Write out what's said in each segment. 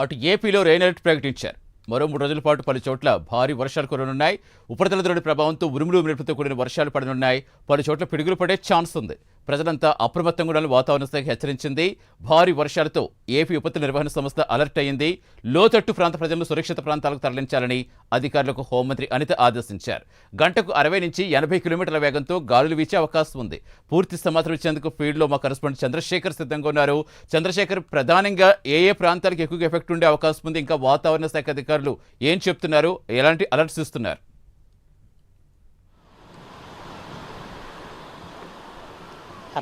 అటు ఏపీలో rain alert ప్రకటించారు. మరో 3 రోజుల పాటు పలు చోట్ల భారీ వర్షాలు కురనున్నాయి. ఉపరితల ద్రోణి ప్రభావంతో ఉరుములు మెరుపులతో కూడిన వర్షాలు పడనున్నాయి. పలు చోట్ల పిడుగులు పడే ఛాన్స్ ఉంది. ప్రజలంతా అప్రమత్తంగా ఉండాలని వాతావరణ శాఖ హెచ్చరించింది. భారీ వర్షాలతో ఏపీ విపత్తు నిర్వహణ సంస్థ అలర్ట్ అయ్యింది. లోతట్టు ప్రాంత ప్రజలను సురక్షిత ప్రాంతాలకు తరలించాలని అధికారులకు హోంమంత్రి అనిత ఆదేశించారు. గంటకు 60 నుంచి 80 కిలోమీటర్ల వేగంతో గాలులు వీచే అవకాశం ఉంది. పూర్తి సమాచారం ఇచ్చేందుకు ఫీల్డ్లో మా కరెస్పాండెంట్ చంద్రశేఖర్ సిద్ధంగా ఉన్నారు. చంద్రశేఖర్, ప్రధానంగా ఏ ప్రాంతాలకు ఎక్కువగా ఎఫెక్ట్ ఉండే అవకాశం ఉంది? ఇంకా వాతావరణ శాఖ అధికారులు ఏం చెప్తున్నారు? ఎలాంటి అలర్ట్స్ ఇస్తున్నారు?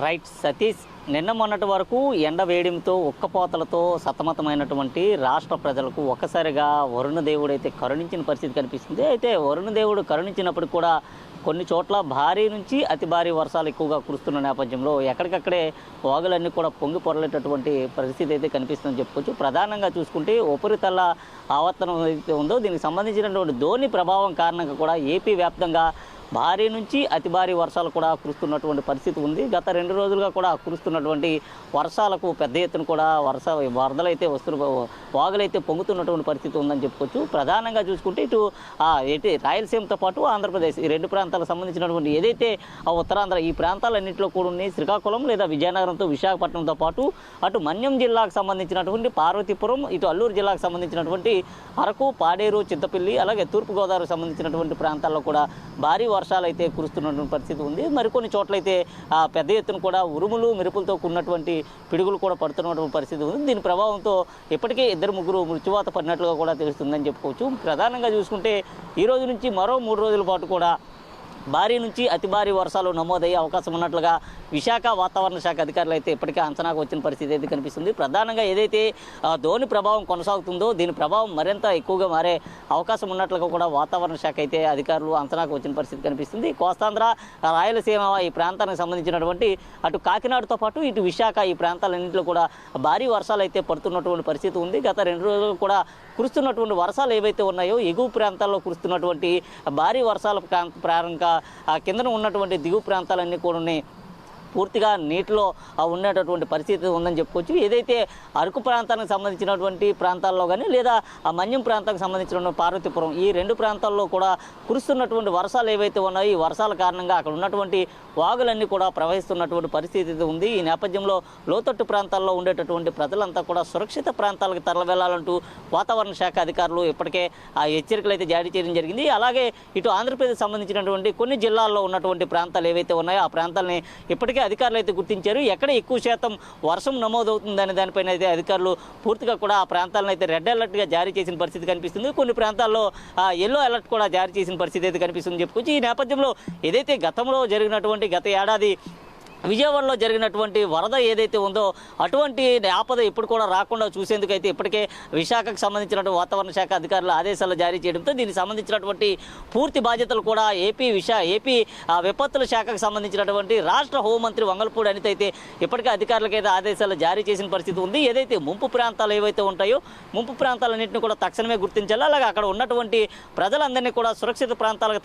రైట్ సతీష్, నిన్న మొన్నటి వరకు ఎండ వేడిమితో ఉక్కపోతలతో సతమతమైనటువంటి రాష్ట్ర ప్రజలకు ఒక్కసారిగా వరుణ దేవుడు అయితే కరుణించిన పరిస్థితి కనిపిస్తుంది. అయితే వరుణ దేవుడు కరుణించినప్పుడు కూడా కొన్ని చోట్ల భారీ నుంచి అతి భారీ వర్షాలు ఎక్కువగా కురుస్తున్న నేపథ్యంలో ఎక్కడికక్కడే వాగులన్నీ కూడా పొంగి పొరలేటటువంటి పరిస్థితి అయితే కనిపిస్తుందని చెప్పుకోవచ్చు. ప్రధానంగా చూసుకుంటే ఉపరితల ఆవర్తనం ఏదైతే ఉందో దీనికి సంబంధించినటువంటి ధోని ప్రభావం కారణంగా కూడా ఏపీ వ్యాప్తంగా భారీ నుంచి అతి భారీ వర్షాలు కూడా కురుస్తున్నటువంటి పరిస్థితి ఉంది. గత 2 రోజులుగా కూడా కురుస్తున్నటువంటి వర్షాలకు పెద్ద ఎత్తున కూడా వరదలైతే వాగులైతే పొంగుతున్నటువంటి పరిస్థితి ఉందని చెప్పుకోవచ్చు. ప్రధానంగా చూసుకుంటే ఇటు రాయలసీమతో పాటు ఆంధ్రప్రదేశ్ ఈ 2 ప్రాంతాలకు సంబంధించినటువంటి ఏదైతే ఉత్తరాంధ్ర ఈ ప్రాంతాలన్నింటిలో కూడా ఉన్నాయి. శ్రీకాకుళం లేదా విజయనగరంతో విశాఖపట్నంతో పాటు అటు మన్యం జిల్లాకు సంబంధించినటువంటి పార్వతీపురం, ఇటు అల్లూరు జిల్లాకు సంబంధించినటువంటి అరకు, పాడేరు, చింతపల్లి, అలాగే తూర్పుగోదావరికి సంబంధించినటువంటి ప్రాంతాల్లో కూడా భారీ వర్షాలు అయితే కురుస్తున్నటువంటి పరిస్థితి ఉంది. మరికొన్ని చోట్లయితే పెద్ద ఎత్తున కూడా ఉరుములు మెరుపులతో కూడినటువంటి పిడుగులు కూడా పడుతున్నటువంటి పరిస్థితి ఉంది. దీని ప్రభావంతో ఇప్పటికే 2-3 మృత్యువాత పడినట్లుగా కూడా తెలుస్తుందని చెప్పుకోవచ్చు. ప్రధానంగా చూసుకుంటే ఈ రోజు నుంచి మరో 3 రోజుల పాటు కూడా భారీ నుంచి అతి భారీ వర్షాలు నమోదయ్యే అవకాశం ఉన్నట్లుగా విశాఖ వాతావరణ శాఖ అధికారులు అయితే ఇప్పటికే అంచనాకు వచ్చిన పరిస్థితి అయితే కనిపిస్తుంది. ప్రధానంగా ఏదైతే ధోని ప్రభావం కొనసాగుతుందో దీని ప్రభావం మరింత ఎక్కువగా మారే అవకాశం ఉన్నట్లుగా కూడా వాతావరణ శాఖ అయితే అధికారులు అంచనాకు వచ్చిన పరిస్థితి కనిపిస్తుంది. కోస్తాంధ్ర, రాయలసీమ ఈ ప్రాంతానికి సంబంధించినటువంటి అటు కాకినాడతో పాటు ఇటు విశాఖ ఈ ప్రాంతాలన్నింటిలో కూడా భారీ వర్షాలు అయితే పడుతున్నటువంటి పరిస్థితి ఉంది. గత 2 రోజులు కూడా కురుస్తున్నటువంటి వర్షాలు ఏవైతే ఉన్నాయో ఎగువ ప్రాంతాల్లో కురుస్తున్నటువంటి భారీ వర్షాల ప్రారంభంగా కిందన ఉన్నటువంటి దిగువ ప్రాంతాలన్నీ కూడా ఉన్నాయి. పూర్తిగా నీటిలో ఉండేటటువంటి పరిస్థితి ఉందని చెప్పుకోవచ్చు. ఏదైతే అరకు ప్రాంతానికి సంబంధించినటువంటి ప్రాంతాల్లో కానీ లేదా ఆ మన్యం ప్రాంతానికి సంబంధించిన పార్వతీపురం ఈ 2 ప్రాంతాల్లో కూడా కురుస్తున్నటువంటి వర్షాలు ఏవైతే ఉన్నాయో ఈ వర్షాల కారణంగా అక్కడ ఉన్నటువంటి వాగులన్నీ కూడా ప్రవహిస్తున్నటువంటి పరిస్థితి ఉంది. ఈ నేపథ్యంలో లోతట్టు ప్రాంతాల్లో ఉండేటటువంటి ప్రజలంతా కూడా సురక్షిత ప్రాంతాలకు తరలివెళ్లాలంటూ వాతావరణ శాఖ అధికారులు ఇప్పటికే ఆ హెచ్చరికలు అయితే జారీ చేయడం జరిగింది. అలాగే ఇటు ఆంధ్రప్రదేశ్ సంబంధించినటువంటి కొన్ని జిల్లాల్లో ఉన్నటువంటి ప్రాంతాలు ఏవైతే ఉన్నాయో ఆ ప్రాంతాలని ఇప్పటికే అధికారులు అయితే గుర్తించారు. ఎక్కడ ఎక్కువ శాతం వర్షం నమోదవుతుందనే దానిపైన అయితే అధికారులు పూర్తిగా కూడా ఆ ప్రాంతాలను అయితే రెడ్ అలర్ట్గా జారీ చేసిన పరిస్థితి కనిపిస్తుంది. కొన్ని ప్రాంతాల్లో ఎల్లో అలర్ట్ కూడా జారీ చేసిన పరిస్థితి అయితే కనిపిస్తుంది చెప్పుకోవచ్చు. ఈ నేపథ్యంలో ఏదైతే గతంలో జరిగినటువంటి గత ఏడాది విజయవాడలో జరిగినటువంటి వరద ఏదైతే ఉందో అటువంటి ఆపద ఇప్పుడు కూడా రాకుండా చూసేందుకైతే ఇప్పటికే విశాఖకు సంబంధించినటువంటి వాతావరణ శాఖ అధికారులు ఆదేశాలు జారీ చేయడంతో దీనికి సంబంధించినటువంటి పూర్తి బాధ్యతలు కూడా ఏపీ విపత్తుల శాఖకు సంబంధించినటువంటి రాష్ట్ర హోంమంత్రి వంగలపూడి అనిత అయితే ఇప్పటికే అధికారులకైతే ఆదేశాలు జారీ చేసిన పరిస్థితి ఉంది. ఏదైతే ముంపు ప్రాంతాలు ఏవైతే ఉంటాయో ముంపు ప్రాంతాలన్నింటినీ కూడా తక్షణమే గుర్తించాలి. అలాగే అక్కడ ఉన్నటువంటి ప్రజలందరినీ కూడా సురక్షిత ప్రాంతాలకు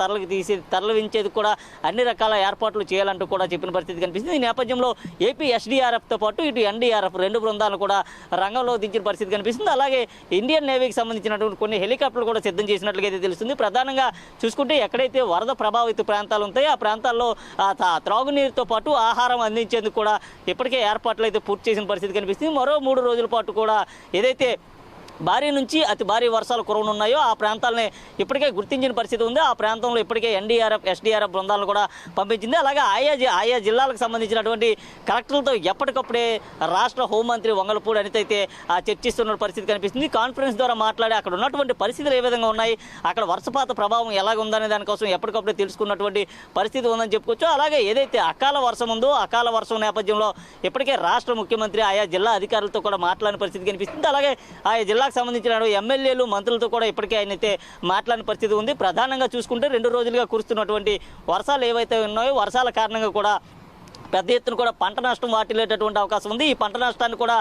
తరలించేది కూడా అన్ని రకాల ఏర్పాట్లు చేయాలంటూ కూడా చెప్పిన పరిస్థితి కనిపిస్తుంది. ఈ నేపథ్యంలో ఏపీ ఎస్డీఆర్ఎఫ్తో పాటు ఇటు ఎన్డీఆర్ఎఫ్ 2 బృందాలను కూడా రంగంలో దించిన పరిస్థితి కనిపిస్తుంది. అలాగే ఇండియన్ నేవీకి సంబంధించినటువంటి కొన్ని హెలికాప్టర్లు కూడా సిద్ధం చేసినట్లుగా అయితే తెలుస్తుంది. ప్రధానంగా చూసుకుంటే ఎక్కడైతే వరద ప్రభావిత ప్రాంతాలు ఉంటాయో ఆ ప్రాంతాల్లో త్రాగునీరుతో పాటు ఆహారం అందించేందుకు కూడా ఇప్పటికే ఏర్పాట్లు అయితే పూర్తి చేసిన పరిస్థితి కనిపిస్తుంది. మరో 3 రోజుల పాటు కూడా ఏదైతే భారీ నుంచి అతి భారీ వర్షాలు కురవనున్నాయో ఆ ప్రాంతాలని ఇప్పటికే గుర్తించిన పరిస్థితి ఉంది. ఆ ప్రాంతంలో ఇప్పటికే ఎన్డీఆర్ఎఫ్ ఎస్డీఆర్ఎఫ్ బృందాలను కూడా పంపించింది. అలాగే ఆయా జిల్లాలకు సంబంధించినటువంటి కలెక్టర్లతో ఎప్పటికప్పుడే రాష్ట్ర హోంమంత్రి వంగలపూడి అనిత అయితే చర్చిస్తున్న పరిస్థితి కనిపిస్తుంది. కాన్ఫరెన్స్ ద్వారా మాట్లాడి అక్కడ ఉన్నటువంటి పరిస్థితులు ఏ విధంగా ఉన్నాయి, అక్కడ వర్షపాత ప్రభావం ఎలాగ ఉందనే దానికోసం ఎప్పటికప్పుడే తెలుసుకున్నటువంటి పరిస్థితి ఉందని చెప్పుకోవచ్చు. అలాగే ఏదైతే అకాల వర్షం ఉందో అకాల వర్షం నేపథ్యంలో ఇప్పటికే రాష్ట్ర ముఖ్యమంత్రి ఆయా జిల్లా అధికారులతో కూడా మాట్లాడిన పరిస్థితి కనిపిస్తుంది. అలాగే ఆయా జిల్లాకు సంబంధించిన ఎమ్మెల్యేలు మంత్రులతో కూడా ఇప్పటికే ఆయన అయితే మాట్లాడిన పరిస్థితి ఉంది. ప్రధానంగా చూసుకుంటే 2 రోజులుగా కురుస్తున్నటువంటి వర్షాలు ఏవైతే ఉన్నాయో వర్షాల కారణంగా కూడా పెద్ద ఎత్తున కూడా పంట నష్టం వాటిల్లేటటువంటి అవకాశం ఉంది. ఈ పంట నష్టాన్ని కూడా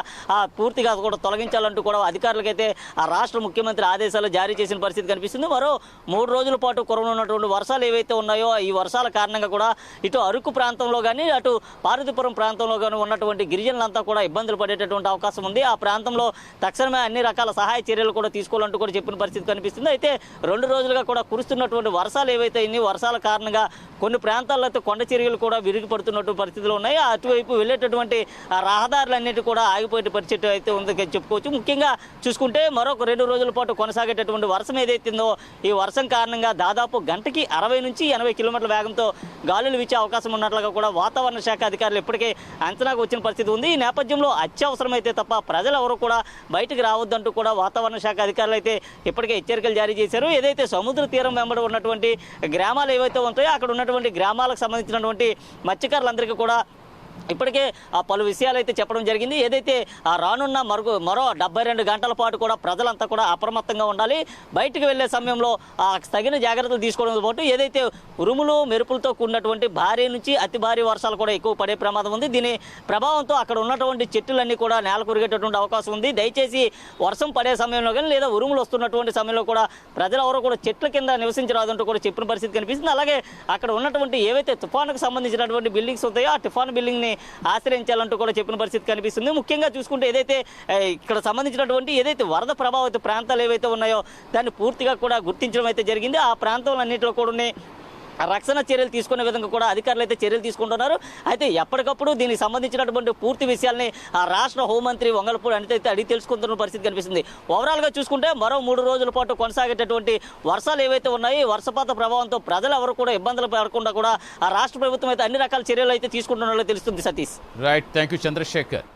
పూర్తిగా కూడా తొలగించాలంటూ కూడా అధికారులకైతే ఆ రాష్ట్ర ముఖ్యమంత్రి ఆదేశాలు జారీ చేసిన పరిస్థితి కనిపిస్తుంది. మరో 3 రోజుల పాటు కురవనున్నటువంటి వర్షాలు ఏవైతే ఉన్నాయో ఈ వర్షాల కారణంగా కూడా ఇటు అరకు ప్రాంతంలో కానీ అటు పార్వతీపురం ప్రాంతంలో కానీ ఉన్నటువంటి గిరిజనులంతా కూడా ఇబ్బందులు పడేటటువంటి అవకాశం ఉంది. ఆ ప్రాంతంలో తక్షణమే అన్ని రకాల సహాయ చర్యలు కూడా తీసుకోవాలంటూ కూడా చెప్పిన పరిస్థితి కనిపిస్తుంది. అయితే 2 రోజులుగా కూడా కురుస్తున్నటువంటి వర్షాలు ఏవైతే ఇన్ని వర్షాల కారణంగా కొన్ని ప్రాంతాల్లో అయితే కొండ చర్యలు కూడా విరిగి పడుతున్నటువంటి పరిస్థితులు ఉన్నాయి. అటువైపు వెళ్ళేటటువంటి రహదారులన్నిటి కూడా ఆగిపోయే పరిస్థితి అయితే ఉందని చెప్పుకోవచ్చు. ముఖ్యంగా చూసుకుంటే మరొక 2 రోజుల పాటు కొనసాగేటటువంటి వర్షం ఏదైతుందో ఈ వర్షం కారణంగా దాదాపు గంటకి 60 నుంచి 80 కిలోమీటర్ల వేగంతో గాలులు వీచే అవకాశం ఉన్నట్లుగా కూడా వాతావరణ శాఖ అధికారులు ఇప్పటికే అంచనాకు వచ్చిన పరిస్థితి ఉంది. ఈ నేపథ్యంలో అత్యవసరమైతే తప్ప ప్రజలు ఎవరు కూడా బయటకు రావద్దంటూ కూడా వాతావరణ శాఖ అధికారులు అయితే ఇప్పటికే హెచ్చరికలు జారీ చేశారు. ఏదైతే సముద్ర తీరం వెంబడి ఉన్నటువంటి గ్రామాలు ఏవైతే ఉంటాయో అక్కడ ఉన్నటువంటి గ్రామాలకు సంబంధించినటువంటి మత్స్యకారులందరికీ కూడా ఇప్పటికే పలు విషయాలు అయితే చెప్పడం జరిగింది. ఏదైతే రానున్న మరో 72 గంటల పాటు కూడా ప్రజలంతా కూడా అప్రమత్తంగా ఉండాలి. బయటకు వెళ్లే సమయంలో తగిన జాగ్రత్తలు తీసుకోవడంతో పాటు ఏదైతే ఉరుములు మెరుపులతో కూడినటువంటి భారీ నుంచి అతి భారీ వర్షాలు కూడా ఎక్కువ పడే ప్రమాదం ఉంది. దీని ప్రభావంతో అక్కడ ఉన్నటువంటి చెట్టులన్నీ కూడా నేలకొరిగేటటువంటి అవకాశం ఉంది. దయచేసి వర్షం పడే సమయంలో కానీ లేదా ఉరుములు వస్తున్నటువంటి సమయంలో కూడా ప్రజలు ఎవరు కూడా చెట్ల కింద నివసించరాదంటూ కూడా చెప్పిన పరిస్థితి కనిపిస్తుంది. అలాగే అక్కడ ఉన్నటువంటి ఏవైతే తుఫానుకు సంబంధించినటువంటి బిల్డింగ్స్ ఉంటాయో ఆ తుఫాను బిల్డింగ్ని ఆశ్రయించాలంటూ కూడా చెప్పిన పరిస్థితి కనిపిస్తుంది. ముఖ్యంగా చూసుకుంటే ఏదైతే ఇక్కడ సంబంధించినటువంటి ఏదైతే వరద ప్రభావిత ప్రాంతాలు ఏవైతే ఉన్నాయో దాన్ని పూర్తిగా కూడా గుర్తించడం అయితే జరిగింది. ఆ ప్రాంతాలన్నింటిలో కూడా రక్షణ చర్యలు తీసుకునే విధంగా కూడా అధికారులు అయితే చర్యలు తీసుకుంటున్నారు. అయితే ఎప్పటికప్పుడు దీనికి సంబంధించినటువంటి పూర్తి విషయాల్ని ఆ రాష్ట్ర హోంమంత్రి వంగలపూడి అనిత అయితే అడిగి తెలుసుకుంటున్న పరిస్థితి కనిపిస్తుంది. ఓవరాల్గా చూసుకుంటే మరో 3 రోజుల పాటు కొనసాగేటటువంటి వర్షాలు ఏవైతే ఉన్నాయో ఈ వర్షపాత ప్రభావంతో ప్రజలు ఎవరు కూడా ఇబ్బందులు పడకుండా కూడా ఆ రాష్ట్ర ప్రభుత్వం అయితే అన్ని రకాల చర్యలు అయితే తీసుకుంటున్నట్లు తెలుస్తుంది. Satish. Right, thank you Chandrasekhar.